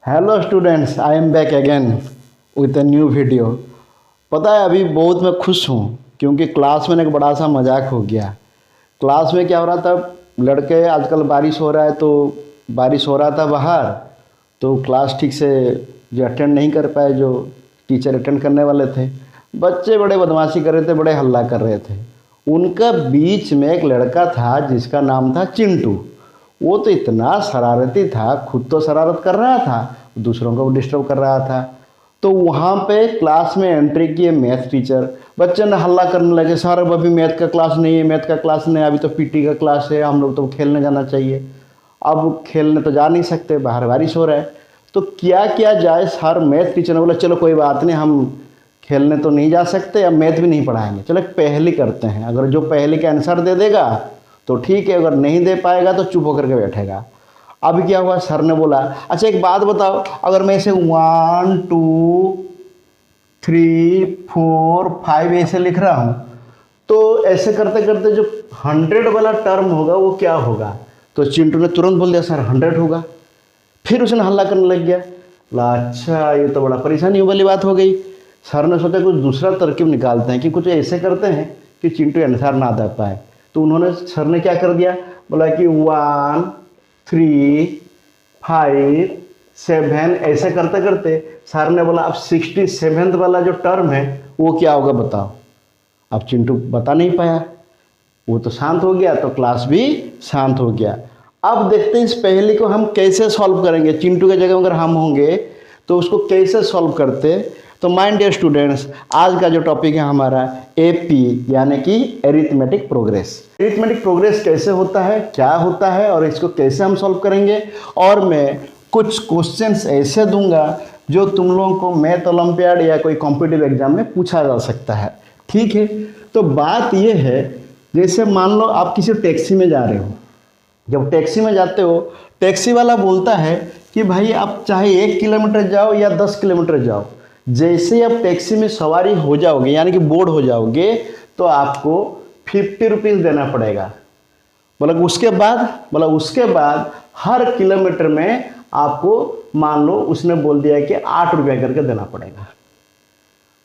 Hello students, I am back again with a new video. पता है अभी बहुत मैं खुश हूँ क्योंकि क्लास में एक बड़ा सा मजाक हो गया। क्लास में क्या हो रहा था, लड़के आजकल बारिश हो रहा है तो बारिश हो रहा था बाहर, तो क्लास ठीक से जो अटेंड नहीं कर पाए, जो टीचर अटेंड करने वाले थे। बच्चे बड़े बदमाशी कर रहे थे, बड़े हल्ला कर रहे थे। उनका बीच में एक लड़का था जिसका नाम था चिंटू। वो तो इतना शरारती था, खुद तो शरारत कर रहा था, दूसरों को डिस्टर्ब कर रहा था। तो वहाँ पे क्लास में एंट्री किए मैथ टीचर। बच्चे ने हल्ला करने लगे, सर अब अभी मैथ का क्लास नहीं है, मैथ का क्लास नहीं है, अभी तो पीटी का क्लास है, हम लोग तो खेलने जाना चाहिए। अब खेलने तो जा नहीं सकते, बाहर बारिश हो रहा है। तो क्या किया जाए, सर मैथ टीचर ने बोला चलो कोई बात नहीं, हम खेलने तो नहीं जा सकते, अब मैथ भी नहीं पढ़ाएंगे, चलो एक पहेली करते हैं, अगर जो पहेली का आंसर दे देगा तो ठीक है, अगर नहीं दे पाएगा तो चुप होकर के बैठेगा। अब क्या हुआ, सर ने बोला अच्छा एक बात बताओ, अगर मैं इसे 1 2 3 4 5 ऐसे लिख रहा हूँ तो ऐसे करते करते जो 100 वाला टर्म होगा वो क्या होगा? तो चिंटू ने तुरंत बोल दिया सर 100 होगा। फिर उसने हल्ला करने लग गया। बोला अच्छा ये तो बड़ा परेशानी वाली बात हो गई। सर ने सोचा कुछ दूसरा तरकीब निकालते हैं कि कुछ ऐसे करते हैं कि चिंटू आंसर ना दे पाए। तो उन्होंने, सर ने क्या कर दिया, बोला कि 1 3 5 7 ऐसे करते करते सर ने बोला अब 67 वाला जो टर्म है वो क्या होगा बताओ। अब चिंटू बता नहीं पाया, वो तो शांत हो गया, तो क्लास भी शांत हो गया। अब देखते हैं इस पहेली को हम कैसे सॉल्व करेंगे। चिंटू की जगह अगर हम होंगे तो उसको कैसे सॉल्व करते। तो माय डियर स्टूडेंट्स, आज का जो टॉपिक है हमारा एपी यानी कि एरिथमेटिक प्रोग्रेस। एरिथमेटिक प्रोग्रेस कैसे होता है, क्या होता है और इसको कैसे हम सॉल्व करेंगे। और मैं कुछ क्वेश्चंस ऐसे दूंगा जो तुम लोगों को मैथ ओलंपियाड या कोई कॉम्पिटिटिव एग्जाम में पूछा जा सकता है, ठीक है। तो बात यह है, जैसे मान लो आप किसी टैक्सी में जा रहे हो। जब टैक्सी में जाते हो, टैक्सी वाला बोलता है कि भाई आप चाहे 1 किलोमीटर जाओ या 10 किलोमीटर जाओ, जैसे आप टैक्सी में सवारी हो जाओगे यानी कि बोर्ड हो जाओगे तो आपको 50 रुपीज़ देना पड़ेगा। उसके बाद हर किलोमीटर में आपको मान लो उसने बोल दिया कि 8 रुपया करके देना पड़ेगा।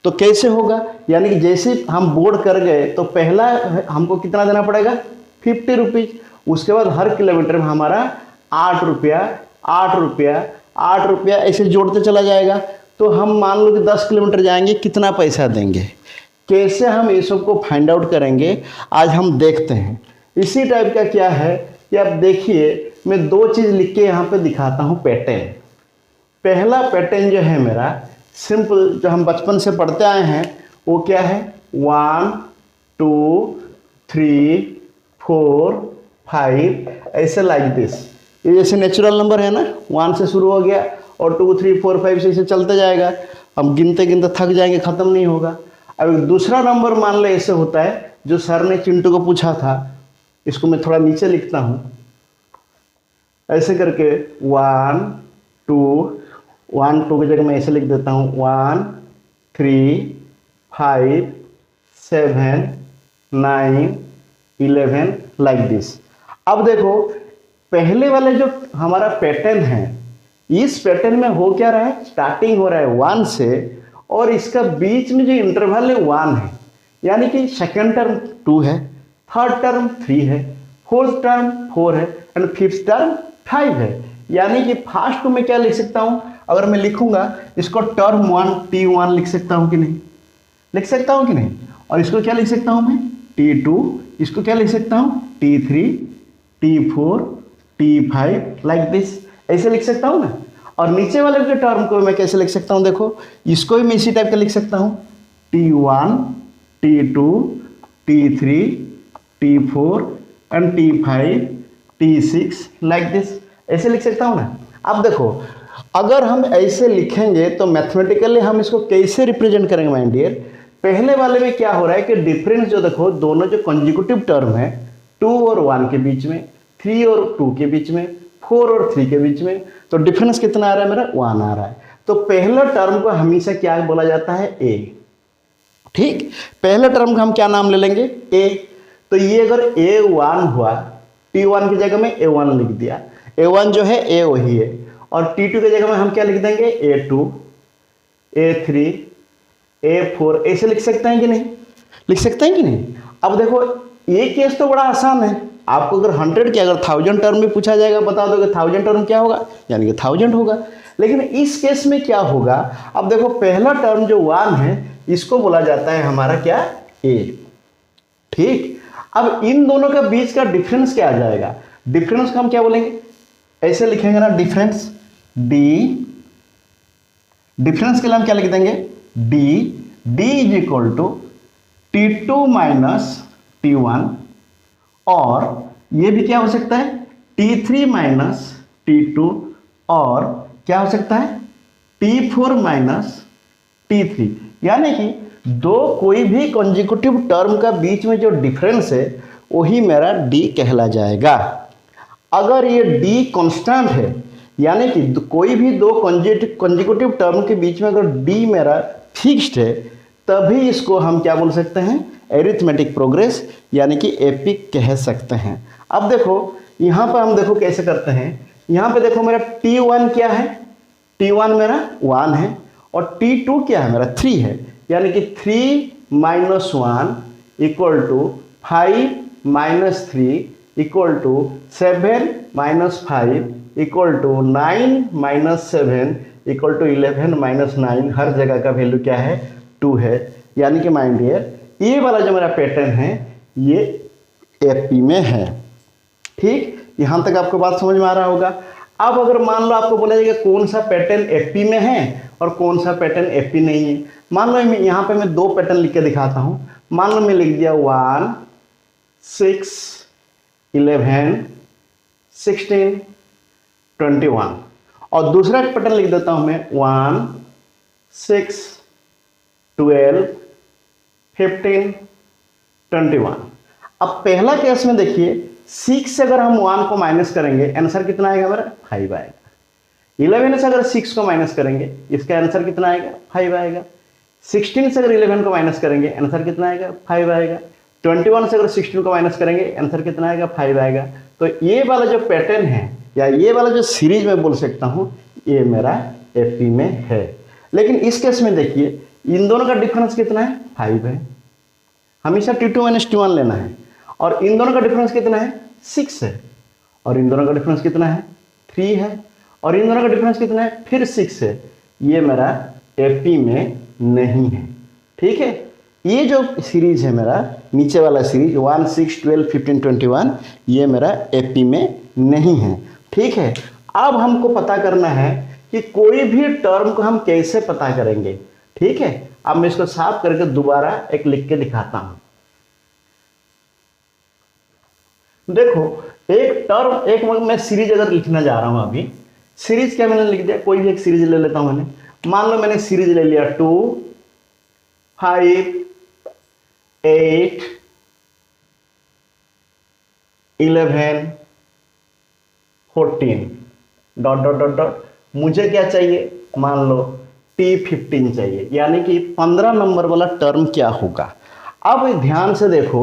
तो कैसे होगा, यानी कि जैसे हम बोर्ड कर गए तो पहला हमको कितना देना पड़ेगा, 50 रुपीज़। उसके बाद हर किलोमीटर में हमारा 8 रुपया 8 रुपया 8 रुपया ऐसे जोड़ते चला जाएगा। तो हम मान लो कि 10 किलोमीटर जाएंगे, कितना पैसा देंगे, कैसे हम ये सब को फाइंड आउट करेंगे, आज हम देखते हैं। इसी टाइप का क्या है कि आप देखिए, मैं 2 चीज़ लिख के यहाँ पे दिखाता हूँ पैटर्न। पहला पैटर्न जो है मेरा सिंपल, जो हम बचपन से पढ़ते आए हैं वो क्या है, 1 2 3 4 5 ऐसे लाइक दिस। ये जैसे नेचुरल नंबर है ना, 1 से शुरू हो गया और 2 3 4 5 से ऐसे चलते जाएगा, हम गिनते गिनते थक जाएंगे, ख़त्म नहीं होगा। अब दूसरा नंबर मान लो ऐसे होता है जो सर ने चिंटू को पूछा था, इसको मैं थोड़ा नीचे लिखता हूँ ऐसे करके 1 2 की जगह मैं ऐसे लिख देता हूँ 1 3 5 7 9 11 लाइक दिस। अब देखो पहले वाले जो हमारा पैटर्न है, इस पैटर्न में हो क्या रहा है, स्टार्टिंग हो रहा है 1 से और इसका बीच में जो इंटरवल है 1 है, यानी कि सेकंड टर्म 2 है, थर्ड टर्म 3 है, फोर्थ टर्म 4 है एंड फिफ्थ टर्म 5 है। यानी कि फर्स्ट में क्या लिख सकता हूं, अगर मैं लिखूंगा इसको टर्म 1 T1 लिख सकता हूं कि नहीं, लिख सकता हूं कि नहीं। और इसको क्या लिख सकता हूं मैं, T2, इसको क्या लिख सकता हूं, T3 T4 T5 like this, ऐसे लिख सकता हूं ना। और नीचे वाले के टर्म को मैं कैसे लिख सकता हूं, देखो इसको भी मैं इसी टाइप का लिख सकता हूं, T1 T2 T3 T4 and T5 T6 like this, ऐसे लिख सकता हूं ना। अब देखो अगर हम ऐसे लिखेंगे तो मैथमेटिकली हम इसको कैसे रिप्रेजेंट करेंगे माय डियर। पहले वाले में क्या हो रहा है कि डिफरेंस जो देखो, दोनों जो कंजिक्यूटिव टर्म है 2 और 1 के बीच में, 3 और 2 के बीच में, 4 और 3 के बीच में, तो डिफरेंस कितना आ रहा है मेरा, 1 आ रहा है। तो पहला टर्म को हमेशा क्या बोला जाता है, ए। ठीक, पहले टर्म का हम क्या नाम ले लेंगे, ए। तो ये अगर A1 हुआ, T1 की जगह में A1 लिख दिया, A1 जो है ए वही है। और T2 की जगह में हम क्या लिख देंगे, A2, A3, A4 ऐसे लिख सकते हैं कि नहीं, लिख सकते हैं कि नहीं। अब देखो ये केस तो बड़ा आसान है, आपको अगर 100 के अगर 1000 टर्म में पूछा जाएगा, बता दो कि 1000 टर्म क्या होगा, यानी कि 1000 होगा। लेकिन इस केस में क्या होगा, अब देखो पहला टर्म जो 1 है इसको बोला जाता है हमारा क्या, A, ठीक। अब इन दोनों के बीच का डिफरेंस क्या आ जाएगा, डिफरेंस को हम क्या बोलेंगे, ऐसे लिखेंगे ना, डिफरेंस डी, डिफरेंस के लिए हम क्या लिख देंगे, D is equal to T2 minus T1, और ये भी क्या हो सकता है T3 माइनस T2, और क्या हो सकता है T4 माइनस T3, यानी कि दो कोई भी कॉन्जिक्यूटिव टर्म का बीच में जो डिफरेंस है वही मेरा D कहला जाएगा। अगर ये D कांस्टेंट है, यानी कि कोई भी दो कॉन्जिक्यूटिव टर्म के बीच में अगर D मेरा फिक्स्ड है, तभी इसको हम क्या बोल सकते हैं, एरिथमेटिक प्रोग्रेस यानी कि एपी कह सकते हैं। अब देखो यहाँ पर हम देखो कैसे करते हैं, यहाँ पे देखो मेरा T1 क्या है, T1 मेरा 1 है, और T2 क्या है मेरा 3 है, यानी कि 3 minus 1 equal to 5 minus 3 equal to 7 minus 5 equal to 9 minus 7 equal to 11 minus 9, हर जगह का वैल्यू क्या है 2 है। यानी कि माइंड डियर ये वाला जो मेरा पैटर्न है ये एपी में है, ठीक। यहां तक आपको बात समझ में आ रहा होगा। अब अगर मान लो आपको बोला जाएगा कौन सा पैटर्न एपी में है और कौन सा पैटर्न एपी नहीं है, मान लो यहाँ पे मैं 2 पैटर्न लिख के दिखाता हूं। मान लो मैं लिख दिया 1 6 11 16 21, और दूसरा पैटर्न लिख देता हूं मैं 1 6 12 15 21। अब पहला केस में देखिए 6 से अगर हम 1 को माइनस करेंगे आंसर कितना आएगा मेरा 5 आएगा। 11 से अगर 6 को माइनस करेंगे इसका आंसर कितना आएगा 5 आएगा। 16 से अगर 11 को माइनस करेंगे आंसर कितना आएगा 5 आएगा। 21 से अगर 16 को माइनस करेंगे आंसर कितना आएगा 5 आएगा। तो ये वाला जो पैटर्न है या ये वाला जो सीरीज में बोल सकता हूँ ये मेरा एपी में है। लेकिन इस केस में देखिए इन दोनों का डिफरेंस कितना है 5 है, हमेशा T2 माइनस T1 लेना है, और इन दोनों का डिफरेंस कितना है 6 है, और इन दोनों का डिफरेंस कितना है 3 है, और इन दोनों का डिफरेंस कितना है फिर 6 है। ये मेरा एपी में नहीं है, ठीक है। ये जो सीरीज है मेरा नीचे वाला सीरीज 1 6 12 15 21 ये मेरा एपी में नहीं है, ठीक है। अब हमको पता करना है कि कोई भी टर्म को हम कैसे पता करेंगे, ठीक है। अब मैं इसको साफ करके दोबारा एक लिख के दिखाता हूं। देखो एक टर्म एक मैं सीरीज अगर लिखना जा रहा हूं, अभी सीरीज क्या मैंने लिख दिया, कोई भी एक सीरीज ले लेता हूं मैंने। मान लो मैंने सीरीज ले लिया 2 5 8 11 14 डॉट डॉट डॉट डॉट। मुझे क्या चाहिए, मान लो T15 चाहिए, यानी कि 15 नंबर वाला टर्म क्या होगा। अब ध्यान से देखो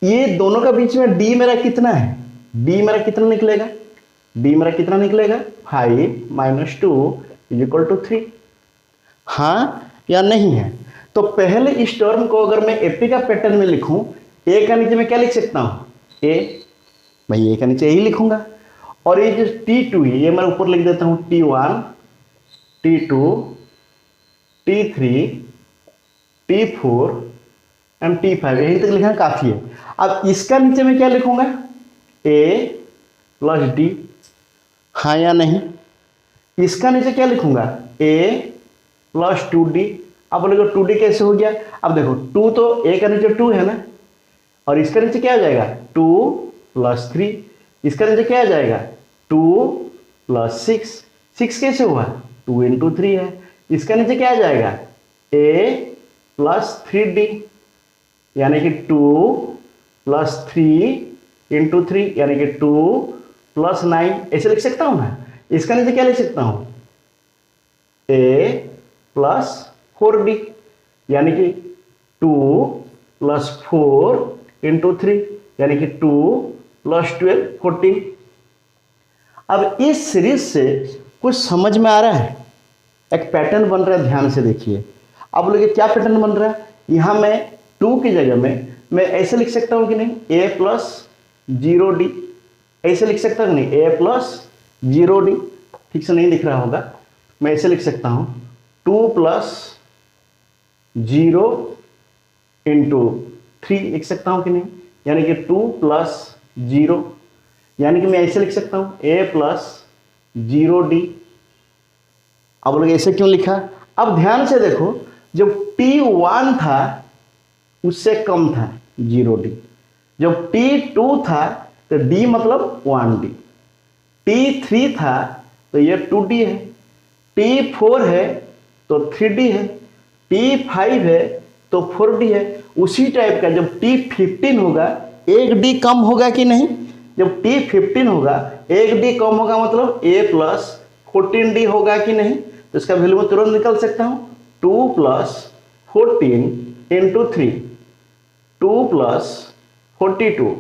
ये दोनों का बीच में D मेरा कितना है, D मेरा कितना निकलेगा, D मेरा कितना निकलेगा 5 माइनस 2 इज इक्वल टू 3, हाँ या नहीं है। तो पहले इस टर्म को अगर मैं एपी का पैटर्न में लिखूं, ए का नीचे मैं क्या लिख सकता हूं ए, भाई ए का नीचे यही लिखूंगा, और ये जो T2 है ये मैं ऊपर लिख देता हूं T1 T2 T3 T4 and T5, यहीं तक लिखना काफी है। अब इसका नीचे मैं क्या लिखूंगा A प्लस D, हाँ या नहीं। इसका नीचे क्या लिखूंगा A प्लस 2D। अब बोलेगा 2D कैसे हो गया, अब देखो 2 तो A का नीचे 2 है ना, और इसका नीचे क्या आ जाएगा 2 प्लस 3, इसका नीचे क्या आ जाएगा 2 प्लस 6, 6 कैसे हुआ 2 इंटू 3 है। इसका नीचे क्या आ जाएगा A प्लस 3D, यानी कि 2 प्लस 3 इंटू 3 यानी कि 2 प्लस 9, ऐसे लिख सकता हूं ना। इसका नीचे क्या लिख सकता हूं A प्लस 4D, यानी कि 2 प्लस 4 इंटू 3 यानी कि 2 प्लस 12 14। अब इस सीरीज से कुछ समझ में आ रहा है? एक पैटर्न बन रहा है, ध्यान से देखिए। आप बोलोगे क्या पैटर्न बन रहा है? यहाँ मैं 2 की जगह में मैं ऐसे लिख सकता हूँ कि नहीं, a प्लस 0d, ऐसे लिख सकता हूँ नहीं, a प्लस 0d, ठीक से नहीं दिख रहा होगा, मैं ऐसे लिख सकता हूँ 2 प्लस 0 इंटू 3 लिख सकता हूँ कि नहीं, यानी कि 2 प्लस 0, यानी कि मैं ऐसे लिख सकता हूँ a प्लस 0d। अब लोग ऐसे क्यों लिखा? अब ध्यान से देखो, जब t1 था उससे कम था 0d, जब t2 था तो d मतलब 1d, t3 था तो ये 2d है, t4 है तो 3d है, t5 है तो 4d है। उसी टाइप का जब t15 होगा 1d कम होगा कि नहीं? जब t15 होगा 1d कम होगा, मतलब a प्लस 14d होगा कि नहीं? तो इसका वैल्यू मैं तुरंत निकल सकता हूँ, 2 plus 14 into 3, 2 plus 42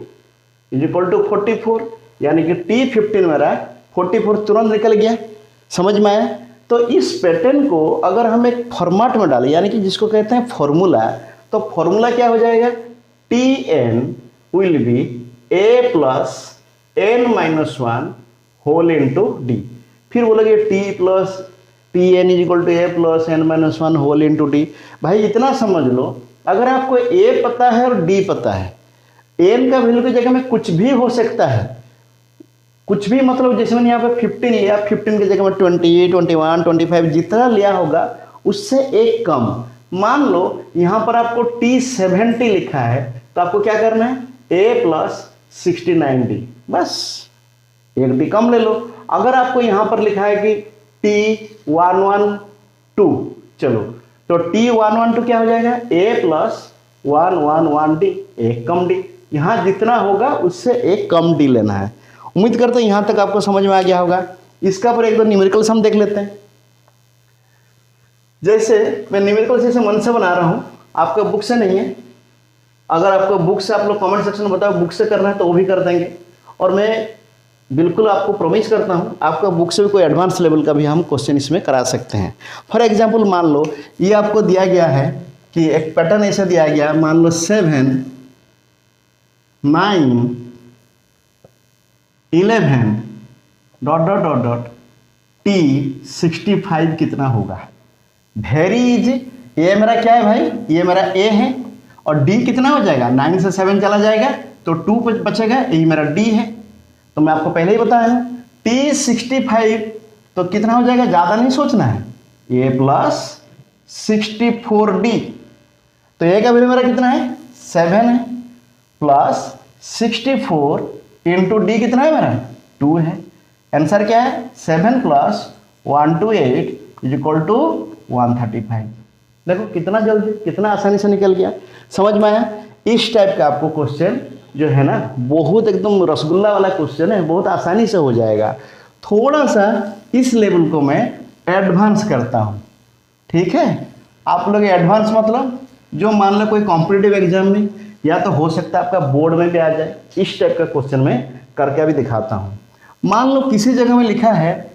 is equal to 44, यानी कि t15 मेरा 44 तुरंत निकल गया। समझ में आया? तो इस पैटर्न को अगर हम एक फॉर्मेट में डालें, यानी कि जिसको कहते हैं फॉर्मूला, तो फॉर्मूला क्या हो जाएगा? tn will be a plus n minus 1 whole into d। फिर बोलोगे tn is equal to a plus n minus 1 whole into d। भाई इतना समझ लो, अगर आपको a पता है और d पता है, n का वैल्यू की जगह में कुछ भी हो सकता है, कुछ भी मतलब जैसे मैंने यहाँ पे 15 लिया, 15 की जगह में 20, 21, 25 जितना लिया होगा उससे एक कम। मान लो यहाँ पर आपको t70 लिखा है, तो आपको क्या करना है? a प्लस 69d, बस एक डी कम ले लो। अगर आपको यहाँ पर लिखा है कि t112, चलो तो t112 क्या हो जाएगा? a प्लस 111d, एक कम d। यहाँ जितना होगा उससे एक कम d लेना है। उम्मीद करते हैं यहाँ तक आपको समझ में आ गया होगा। इसका पर एक दो न्यूमेरिकल सम देख लेते हैं। जैसे मैं न्यूमेरिकल जैसे मन से बना रहा हूँ, आपका बुक से नहीं है। अगर आपको बुक से, आप लोग कमेंट सेक्शन में बताओ बुक से करना है तो वो भी कर देंगे। और मैं बिल्कुल आपको प्रॉमिस करता हूँ, आपका बुक से भी कोई एडवांस लेवल का भी हम क्वेश्चन इसमें करा सकते हैं। फॉर एग्जाम्पल मान लो ये आपको दिया गया है कि एक पैटर्न ऐसा दिया गया है, मान लो 7, 9, 11 dot dot dot dot t65 कितना होगा? Very easy. ये मेरा क्या है भाई? ये मेरा a है, और d कितना हो जाएगा? 9 से 7 चला जाएगा तो 2 बचेगा, यही मेरा d है। तो मैं आपको पहले ही बताया t65 तो कितना हो जाएगा? ज़्यादा नहीं सोचना है, a प्लस 64d। तो a का वैल्यू मेरा कितना है? 7 है, प्लस 64 इंटू डी कितना है मेरा? 2 है। आंसर क्या है? 7 प्लस 128 इज इक्वल टू 135। देखो कितना जल्दी, कितना आसानी से निकल गया। समझ में आया? इस टाइप का आपको क्वेश्चन जो है ना, बहुत एकदम रसगुल्ला वाला क्वेश्चन है, बहुत आसानी से हो जाएगा। थोड़ा सा इस लेवल को मैं एडवांस करता हूँ, ठीक है? आप लोग एडवांस मतलब जो मान लो कोई कॉम्पिटिटिव एग्जाम में या तो हो सकता है आपका बोर्ड में भी आ जाए, इस टाइप का क्वेश्चन में करके भी दिखाता हूँ। मान लो किसी जगह में लिखा है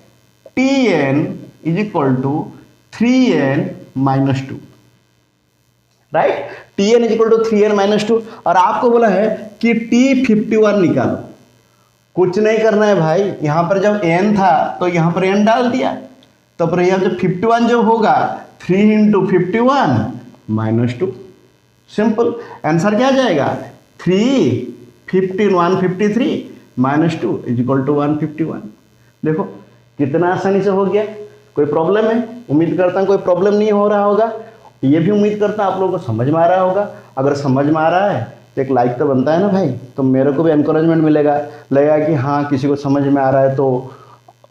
tn is equal to 3n minus 2, right? tn is equal to 3n minus 2, और आपको बोला है कि t51 निकालो। कुछ नहीं करना है भाई, यहाँ पर जब n था तो यहाँ पर n डाल दिया, तो पर यहाँ जब 51 जो होगा 3 इंटू 51 माइनस 2, सिंपल। आंसर क्या आ जाएगा? 3, 15, 153 माइनस 2 इज इक्वल टू 151। देखो कितना आसानी से हो गया। कोई प्रॉब्लम है? उम्मीद करता हूँ कोई प्रॉब्लम नहीं हो रहा होगा। ये भी उम्मीद करता हूँ आप लोगों को समझ में आ रहा होगा। अगर समझ में आ रहा है तो एक लाइक तो बनता है ना भाई, तो मेरे को भी एनकरेजमेंट मिलेगा, लगेगा कि हाँ किसी को समझ में आ रहा है, तो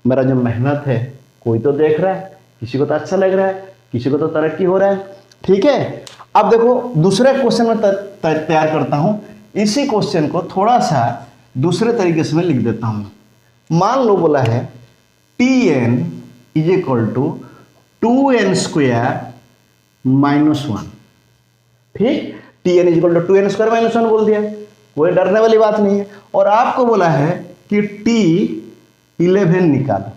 मेरा जो मेहनत है कोई तो देख रहा है, किसी को तो अच्छा लग रहा है, किसी को तो तरक्की हो रहा है, ठीक है? अब देखो दूसरे क्वेश्चन में तैयार करता हूँ। इसी क्वेश्चन को थोड़ा सा दूसरे तरीके से मैं लिख देता हूँ। मान लो बोला है tn is equal to 2n square minus 1, ठीक? tn is equal to 2n square minus 1 बोल दिया, कोई डरने वाली बात नहीं है। और आपको बोला है कि t 11 निकालो।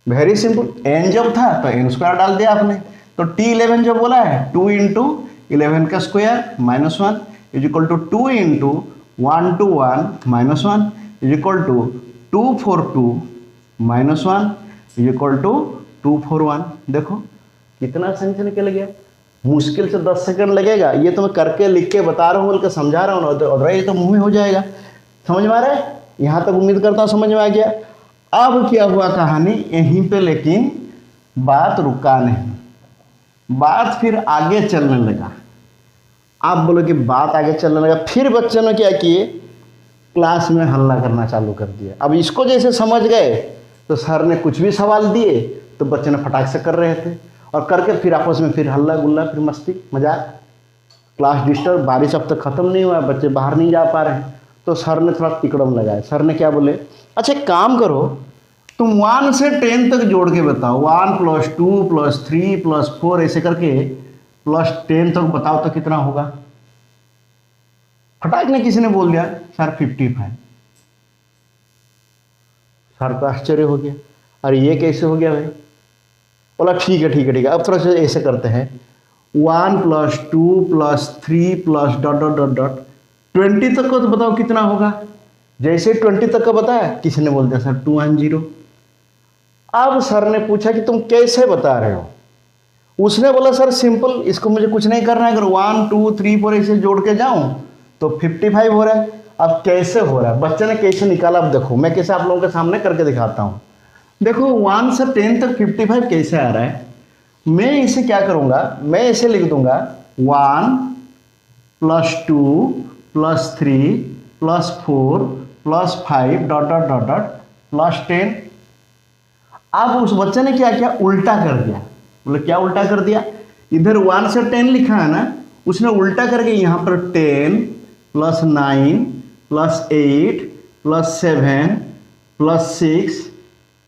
वेरी सिंपल, n जब था तो n स्क्वायर डाल दिया आपने, तो t11 जो बोला है 2 इंटू 11 का square minus 1 is equal to 2 into 1 to 1 minus 1 is equal to 242 minus 1 is equal to 241। देखो कितना आसानी से निकल गया, मुश्किल से 10 सेकंड लगेगा। ये तो मैं करके लिख के बता रहा हूँ, बोल के समझा रहा हूँ, अदरवाइज ये तो मुंह में हो जाएगा। समझ में आ रहा है? यहाँ तक उम्मीद करता हूँ समझ में आ गया। अब क्या हुआ कहानी यहीं पे, लेकिन बात रुका नहीं, बात फिर आगे चलने लगा। आप बोलो कि बात आगे चलने लगा, फिर बच्चों ने क्या किए, क्लास में हल्ला करना चालू कर दिया। अब इसको जैसे समझ गए तो सर ने कुछ भी सवाल दिए तो बच्चे ने फटाक से कर रहे थे, और करके फिर आपस में फिर हल्ला गुल्ला, फिर मस्ती मजाक, क्लास डिस्टर्ब। बारिश अब तक खत्म नहीं हुआ, बच्चे बाहर नहीं जा पा रहे हैं, तो सर ने थोड़ा तिकड़म लगाया। सर ने क्या बोले, अच्छा एक काम करो, तुम 1 से 10 तक जोड़ के बताओ, 1 + 2 + 3 + 4 ऐसे करके +10 तक बताओ तो कितना होगा। फटाक ने किसी ने बोल दिया सर 55। सर को आश्चर्य हो गया, अरे ये कैसे हो गया भाई। बोला ठीक है ठीक है ठीक है, अब थोड़ा सा ऐसे करते हैं, 1 + 2 + 3 + ... 20 तक को तो बताओ कितना होगा। जैसे 20 तक का बताया, किसी ने बोल दिया सर 210। अब सर ने पूछा कि तुम कैसे बता रहे हो। उसने बोला सर सिंपल, इसको मुझे कुछ नहीं करना है, अगर 1 2 3 4 ऐसे जोड़ के जाऊं तो 55 हो रहा है। अब कैसे हो रहा है, बच्चे ने कैसे निकाला, अब देखो मैं कैसे आप लोगों के सामने करके दिखाता हूं। देखो 1 से 10 तक 55 कैसे आ रहा है। मैं इसे क्या करूंगा, मैं इसे लिख दूंगा 1 + 2 + 3 + 4 + 5 ... +10। अब उस बच्चे ने क्या किया, उल्टा कर दिया। बोले क्या उल्टा कर दिया, इधर 1 से 10 लिखा है ना, उसने उल्टा करके यहाँ पर 10 + 9 + 8 + 7 + 6 ...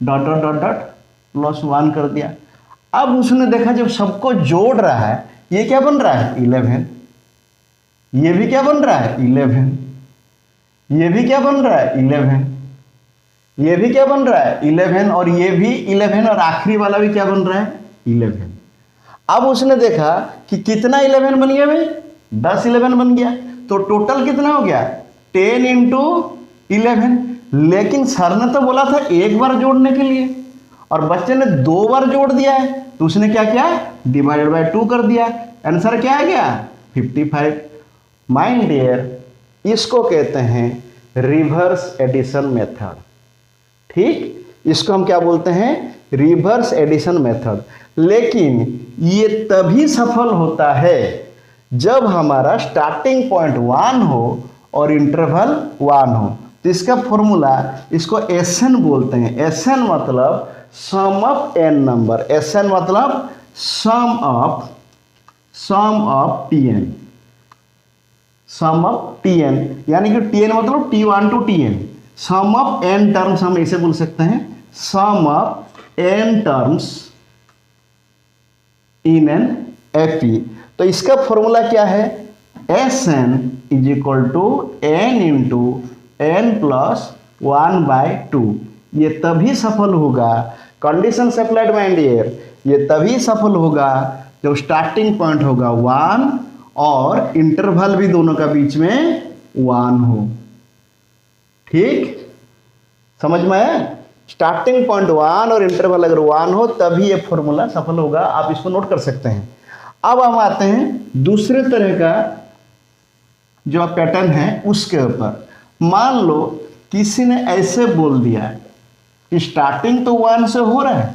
+1 कर दिया। अब उसने देखा जब सबको जोड़ रहा है, ये क्या बन रहा है 11, ये भी क्या बन रहा है 11, ये भी क्या बन रहा है 11, ये भी क्या बन रहा है 11, और ये भी 11, और आखिरी वाला भी क्या बन रहा है 11। अब उसने देखा कि कितना 11 बन गया भाई, 10 11 बन गया, तो टोटल कितना हो गया 10 × 11। लेकिन सर ने तो बोला था एक बार जोड़ने के लिए, और बच्चे ने 2 बार जोड़ दिया है, तो उसने क्या किया, /2 कर दिया। आंसर क्या आ गया 55। माय डियर, इसको कहते हैं रिवर्स एडिशन मेथड। ठीक, इसको हम क्या बोलते हैं, रिवर्स एडिशन मेथड। लेकिन ये तभी सफल होता है जब हमारा स्टार्टिंग पॉइंट 1 हो और इंटरवल 1 हो। तो इसका फॉर्मूला, इसको SN बोलते हैं। SN मतलब sum of n number, SN मतलब sum of Tn, sum of Tn, यानी कि Tn मतलब T1 to Tn, sum of n terms हम ऐसे बोल सकते हैं, sum of n terms in an FE। तो इसका फॉर्मूला क्या है, SN = n × n + 1/2। ये तभी सफल होगा, कंडीशन अप्लाइड माय डियर, ये तभी सफल होगा जब स्टार्टिंग पॉइंट होगा 1 और इंटरवल भी दोनों का बीच में 1 हो। ठीक, समझ में आया, स्टार्टिंग पॉइंट 1 और इंटरवल अगर 1 हो तभी ये फॉर्मूला सफल होगा। आप इसको नोट कर सकते हैं। अब हम आते हैं दूसरे तरह का जो पैटर्न है उसके ऊपर। मान लो किसी ने ऐसे बोल दिया कि स्टार्टिंग तो 1 से हो रहा है,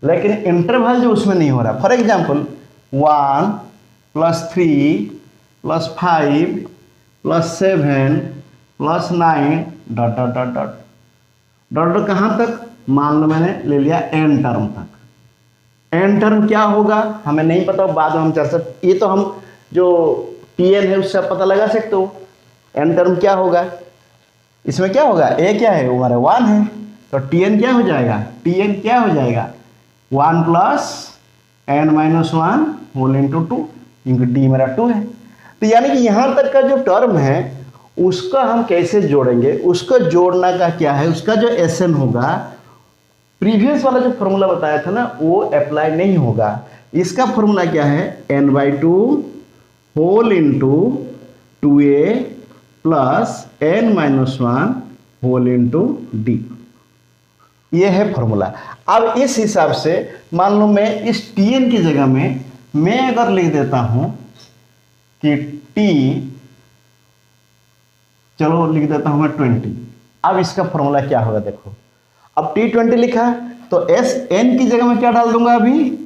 लेकिन इंटरवल जो उसमें नहीं हो रहा। फॉर एग्जाम्पल 1 + 3 + 5 + 7 + 9 ... कहाँ तक, मान लो मैंने ले लिया n टर्म तक। n टर्म क्या होगा हमें नहीं पता, बाद में हम चर्चा, ये तो हम जो Tn है उससे पता लगा सकते हो। n टर्म क्या होगा, इसमें क्या होगा, a क्या है, हमारा 1 है, तो Tn क्या हो जाएगा, Tn क्या हो जाएगा 1 + n - 1 होल × 2, क्योंकि d मेरा 2 है। तो यानी कि यहाँ तक का जो टर्म है उसका हम कैसे जोड़ेंगे, उसको जोड़ना का क्या है, उसका जो Sn होगा, प्रीवियस वाला जो फॉर्मूला बताया था ना वो अप्लाई नहीं होगा। इसका फॉर्मूला क्या है, n/2 whole into 2a plus n-1 whole into D, ये है फॉर्मूला। अब इस हिसाब से मान लो मैं इस Tn की जगह में मैं अगर लिख देता हूं कि T, चलो लिख देता हूं मैं 20। अब इसका फॉर्मूला क्या होगा देखो, अब T20 लिखा तो Sn की जगह में क्या डाल दूंगा, अभी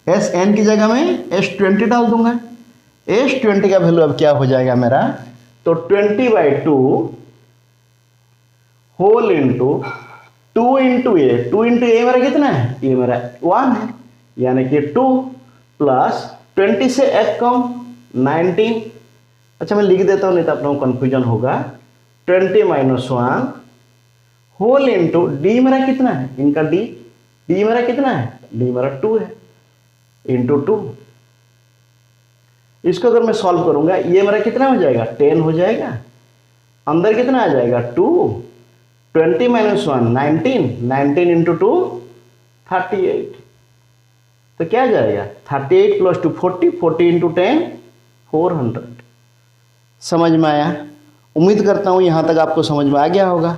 Sn की जगह में S20 डाल दूंगा। S20 का वैल्यू अब क्या हो जाएगा मेरा, तो 20/2 होल इंटू 2 इंटू ए, 2 इंटू ए मेरा कितना है, ये मेरा 1 है, यानी कि 2 प्लस 20 से 1 कम 19। अच्छा मैं लिख देता हूं नहीं तो आप लोगों को कंफ्यूजन होगा। 20-1 होल इंटू डी मेरा कितना है, इनका डी मेरा कितना है, डी मेरा 2 है, इंटू 2। इसको अगर मैं सॉल्व करूंगा ये मेरा कितना हो जाएगा, 10 हो जाएगा। अंदर कितना आ जाएगा, 2, 20-1 19, 19 इंटू 2 38। तो क्या आ जाएगा, 38 प्लस 2 40, 40 इंटू 10 400। समझ में आया? उम्मीद करता हूं यहां तक आपको समझ में आ गया होगा।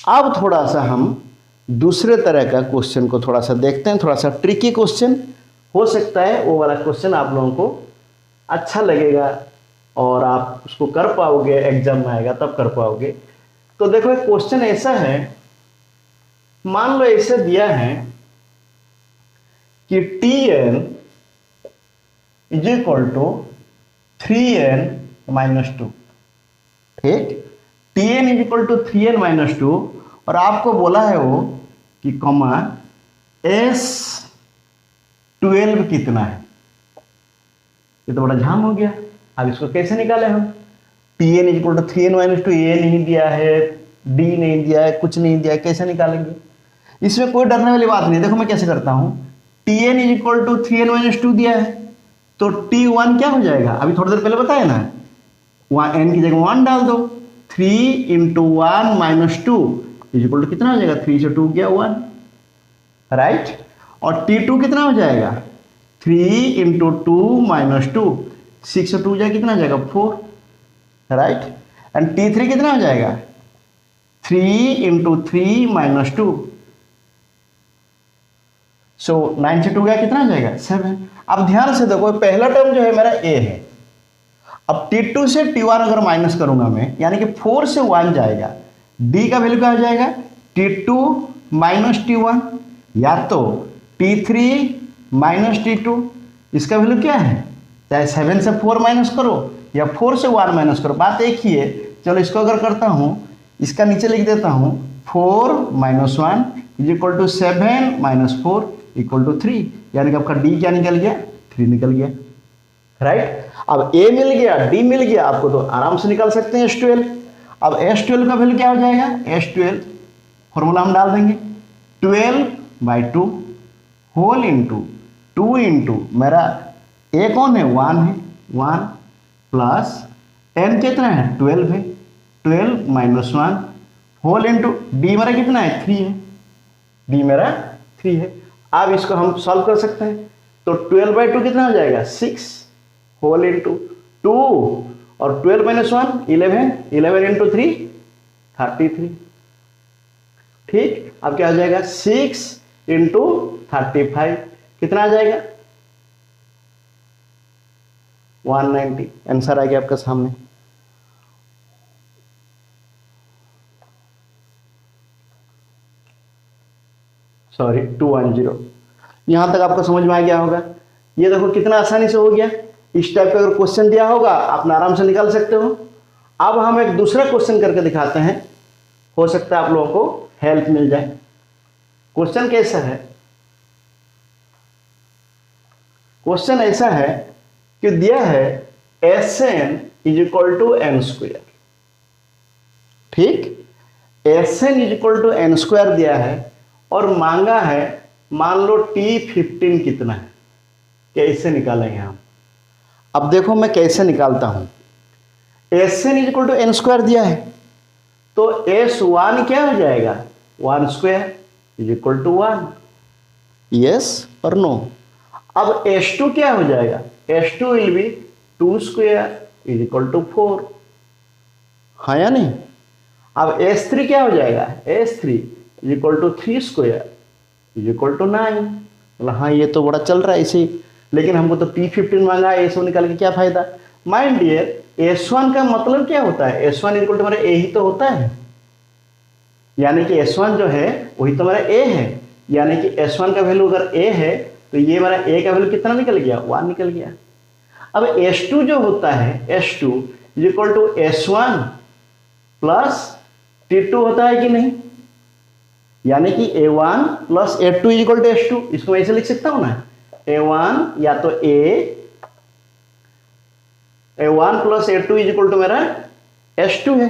अब थोड़ा सा हम दूसरे तरह का क्वेश्चन को थोड़ा सा देखते हैं, थोड़ा सा ट्रिकी क्वेश्चन हो सकता है। वो वाला क्वेश्चन आप लोगों को अच्छा लगेगा और आप उसको कर पाओगे, एग्जाम में आएगा तब कर पाओगे। तो देखो एक क्वेश्चन ऐसा है, मान लो ऐसे दिया है कि Tn is equal to 3n-2, ठीक, Tn is equal to 3n-2, और आपको बोला है वो कि कॉमा S12 कितना है। ये तो बड़ा झाम हो गया। अब इसको कैसे निकाले हम, Tn is equal to 3n-2, A नहीं दिया है, डी नहीं दिया है, कुछ नहीं दिया है, कैसे निकालेंगे? इसमें कोई डरने वाली बात नहीं। देखो मैं कैसे करता हूं, Tn is equal to 3n-2 दिया है तो T1 क्या हो जाएगा, अभी थोड़ी देर पहले बताया ना, वहां n की जगह 1 डाल दो, 3 इंटू 1 - 2 इज इक्वल टू कितना हो जाएगा, 3 से 2 गया 1, राइट। और T2 कितना हो जाएगा, 3 इंटू 2 - 2, 6 से 2 जाएगा कितना हो जाएगा 4, राइट। एंड T3 कितना हो जाएगा, 3 इंटू 3 - 2, सो 9 से 2 गया कितना हो जाएगा 7। अब ध्यान से देखो पहला टर्म जो है मेरा a है। अब T2 से T1 अगर माइनस करूंगा मैं, यानी कि 4 से 1 जाएगा, d का वैल्यू क्या हो जाएगा, T2 - T1, या तो T3 - T2, इसका वैल्यू क्या है, चाहे 7 से 4 माइनस करो या 4 से 1 माइनस करो, बात एक ही है। चलो इसको अगर करता हूं, इसका नीचे लिख देता हूं, 4 - 1 is equal to 7 - 4 equal to 3, यानी कि आपका डी क्या निकल गया, 3 निकल गया, राइट। अब ए मिल गया, डी मिल गया, आपको तो आराम से निकाल सकते हैं S12। अब S12 का वैल्यू क्या हो जाएगा, S12 फॉर्मूला हम डाल देंगे, 12/2 होल इंटू 2 इंटू मेरा ए कौन है, 1 है, 1 प्लस n कितना है 12 है, 12 - 1 होल इंटू डी मेरा कितना है 3 है, डी मेरा 3 है। अब इसको हम सॉल्व कर सकते हैं, तो 12/2 कितना हो जाएगा 6 होल इंटू 2 और 12 - 1 11, 11 इंटू 3 33, ठीक। अब क्या हो जाएगा 6 इंटू 35 कितना आ जाएगा 190, आंसर आ गया आपका सामने। सॉरी 210। यहां तक आपको समझ में आ गया होगा। ये देखो कितना आसानी से हो गया। इस टाइप का अगर क्वेश्चन दिया होगा आप आराम से निकाल सकते हो। अब हम एक दूसरा क्वेश्चन करके दिखाते हैं, हो सकता है आप लोगों को हेल्प मिल जाए। क्वेश्चन कैसा है, क्वेश्चन ऐसा है कि दिया है Sn is equal to n², ठीक। Sn is equal to n² दिया है और मांगा है, मान लो T15 कितना है, कैसे निकालेंगे हम। अब देखो मैं कैसे निकालता हूं, S N is equal to N square दिया है, तो एस वन क्या हो जाएगा, one square is equal to one, yes और नो। अब एस टू क्या हो जाएगा, S two will be two square is equal to four, हाँ या नहीं। अब एस थ्री क्या हो जाएगा, S three is equal to three square is equal to nine. मतलब हाँ ये तो बड़ा चल रहा है इसे, लेकिन हमको तो P15 मांगा है, एस वन निकाल के क्या फायदा। माइंड डियर एस वन का मतलब क्या होता है, S one is equal to हमारा ए ही तो होता है, यानी कि एस वन जो है वही तो हमारा ए है, यानी कि एस वन का वैल्यू अगर ए है तो ये हमारा ए का वैल्यू कितना निकल गया, वन निकल गया। अब एस टू जो होता है, S two is equal to S one plus T two होता है कि नहीं, यानी कि a one plus a two is equal to S two. इसको ऐसे लिख सकता हूं ना, ए वन या तो a one plus a two is equal to मेरा एस टू है,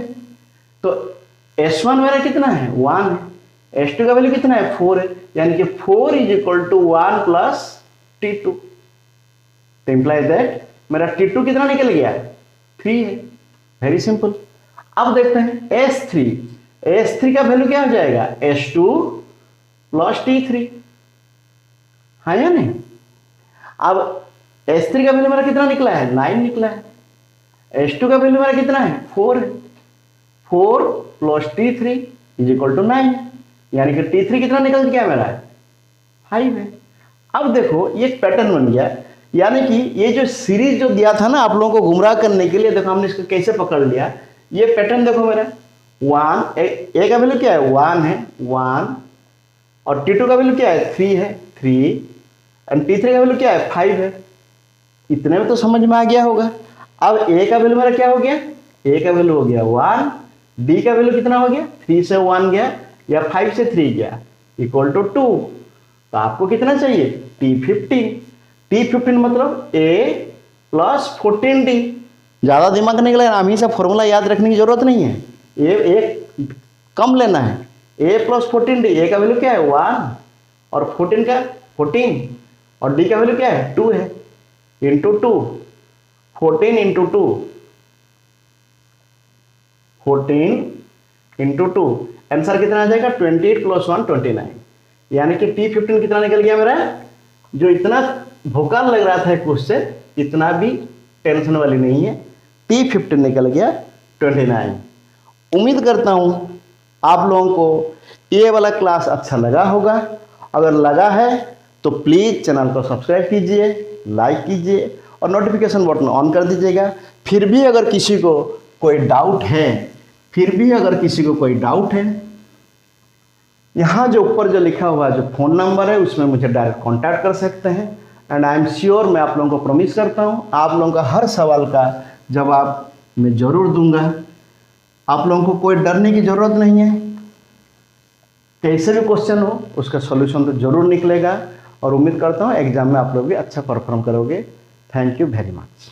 तो एस वन मेरा कितना है, वन है, एस टू का वैल्यू कितना है, फोर है, यानी कि four is equal to one plus T two, तो इंप्लाइज दैट मेरा टी टू कितना निकल गया, थ्री है। Very simple. अब देखते हैं एस थ्री का वैल्यू क्या हो जाएगा, S two plus T three, हाँ या नहीं। अब एस थ्री का वैल्यू मेरा कितना निकला है, नाइन निकला है, एस टू का वैल्यू मेरा कितना है, फोर है, four plus T three is equal to nine, यानी कि टी थ्री कितना निकल गया मेरा, फाइव है। अब देखो ये एक पैटर्न बन गया, यानी कि ये जो सीरीज जो दिया था ना आप लोगों को गुमराह करने के लिए, देखो हमने इसको कैसे पकड़ लिया। ये पैटर्न देखो मेरा, वन ए का वैल्यू क्या है, वन है, वन, और टी टू का वैल्यू क्या है, थ्री है, थ्री, एंड टी थ्री का वैल्यू क्या है, फाइव है। इतने में तो समझ में आ गया होगा। अब ए का वैल्यू मेरा क्या हो गया, ए का वैल्यू हो गया वन, डी का वैल्यू कितना हो गया, थ्री से वन गया या फाइव से थ्री गया, इक्वल टू टू। तो आपको कितना चाहिए, T15 मतलब ए प्लस 14D। ज़्यादा दिमाग नहीं लगेगा, हमेशा फॉर्मूला याद रखने की जरूरत नहीं है, ए कम लेना है, ए प्लस 14D। ए का वैल्यू क्या है, वन, और 14 का 14, और डी का वैल्यू क्या है, टू है, into two, 14 into two, 14 into two, answer कितना आ जाएगा, 28 प्लस 1 29, यानी कि T15 कितना निकल गया मेरा। जो इतना भोकाल लग रहा था क्वेश्चन, इतना भी टेंशन वाली नहीं है, T15 निकल गया 29। उम्मीद करता हूँ आप लोगों को ये वाला क्लास अच्छा लगा होगा। अगर लगा है तो प्लीज़ चैनल को सब्सक्राइब कीजिए, लाइक कीजिए और नोटिफिकेशन बटन ऑन कर दीजिएगा। फिर भी अगर किसी को कोई डाउट है, यहाँ जो ऊपर जो लिखा हुआ जो फ़ोन नंबर है उसमें मुझे डायरेक्ट कांटेक्ट कर सकते हैं। एंड आई एम श्योर, मैं आप लोगों को प्रॉमिस करता हूँ आप लोगों का हर सवाल का जवाब मैं ज़रूर दूंगा। आप लोगों को कोई डरने की ज़रूरत नहीं है, कैसे भी क्वेश्चन हो उसका सॉल्यूशन तो ज़रूर निकलेगा, और उम्मीद करता हूँ एग्जाम में आप लोग भी अच्छा परफॉर्म करोगे। Thank you very much.